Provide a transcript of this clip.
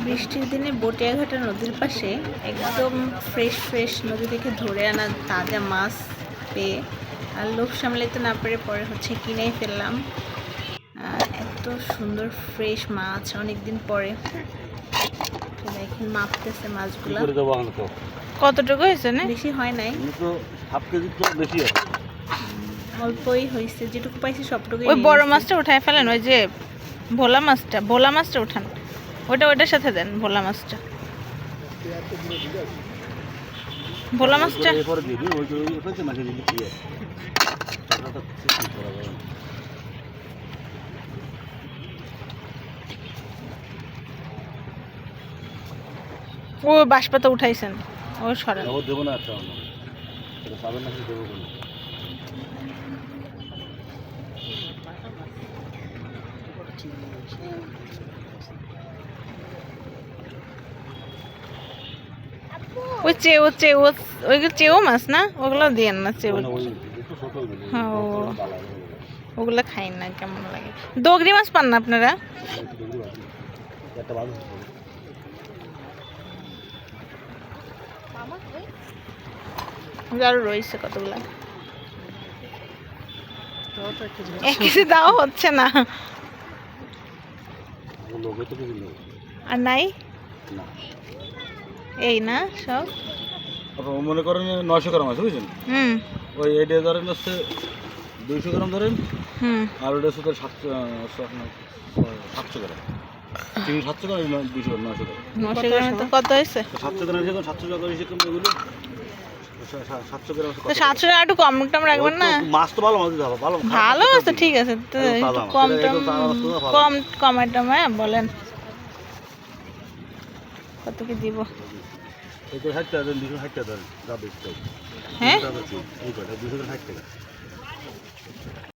বৃষ্টির দিনে বটিয়াঘাটা নদীর পাশে একদম ফ্রেশ নদী থেকে ধরে আনা তাজা মাছ পেয়ে আর লোভ সামলাতে না পেরে পরে কিনেই ফেললাম। এত সুন্দর ফ্রেশ মাছ অনেকদিন পরে। দেখেন মাপতেছে মাছগুলো কতটুকু হয়েছে, না বেশি হয় নাই, অল্পই হয়েছে, যেটুকু পাইছি সবটুকু। ওই বড় মাছটা উঠায় ফেলেন, ওই যে ভোলা মাছটা উঠান, ওইটার সাথে দেন। ভোলা মাছটা ও বাঁশপাতা উঠাইছেন, ও সরা দেবো না। ওই চেও মাছ না, ওগুলো দিয়েন না। হ্যাঁ, ওগুলো খাই না, কেমন লাগে। দগরি মাছ পান না আপনারা? আরো রয়েছে কতগুলা, কিছু দাও হচ্ছে না। আর নাই এই না সব মনে করেন 900 গ্রাম আছে, বুঝছেন? ওই এইটা ধরেন হচ্ছে 200 গ্রাম ধরেন, আর ওটা হচ্ছে 700 গ্রাম। 700 গ্রাম 200 গ্রাম 900 গ্রাম তো কত হয়েছে? 700 গ্রাম হিসেবে 700 টাকা হিসেবে এগুলো 700 গ্রাম। 700 টাকা একটু কম রাখবেন না? মাছ তো ভালো মাছ দিতে হবে, ভালো মাছ তো ঠিক আছে, তো কম টমে বলেন কত কি দিব? 60 টাকা দেন, 260 টাকা দেন, হ্যাঁ 260 টাকা।